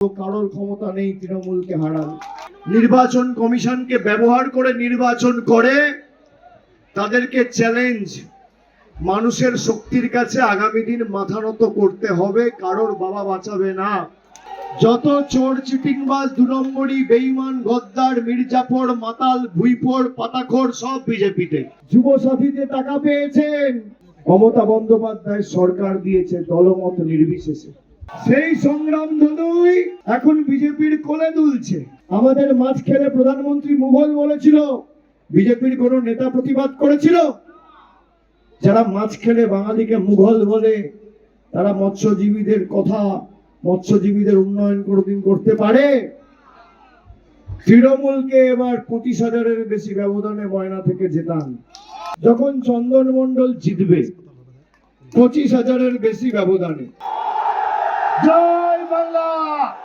কারোর ক্ষমতা নেই তৃণমূলকে হারান। নির্বাচন কমিশনকে ব্যবহার করে নির্বাচন করে তাদেরকে চ্যালেঞ্জ, মানুষের শক্তির কাছে আগামী দিন মাথা নত করতে হবে, কারোর বাবা বাঁচাবে না। যত চোর চিটিংবাজ, 2 নম্বরী, বেঈমান, গদ্দার, মির্জাফর, মাতাল, ভুইফোড়, পাতাখোর সব বিজেপিতে। যুব সাথীতে টাকা পেয়েছেন, মমতা বন্দ্যোপাধ্যায় সরকার দিয়েছে দলমত নির্বিশেষে। সেই সংগ্রাম ধনুই এখন বিজেপির কোলে দুলছে। আমাদের মাছ খেলে প্রধানমন্ত্রী মুঘল বলেছিল, বিজেপির কোন নেতা প্রতিবাদ করেছিল? যারা মাছ খেলে বাঙালিকে মুঘল বলে, তারা মৎস্যজীবীদের কথা, মৎস্যজীবীদের উন্নয়ন কোনদিন করতে পারে? তৃণমূলকে এবার 25,000-এর বেশি ব্যবধানে ময়না থেকে জেতান। যখন চন্দন মণ্ডল জিতবে 25,000-এর বেশি ব্যবধানে। জয় বাংলা।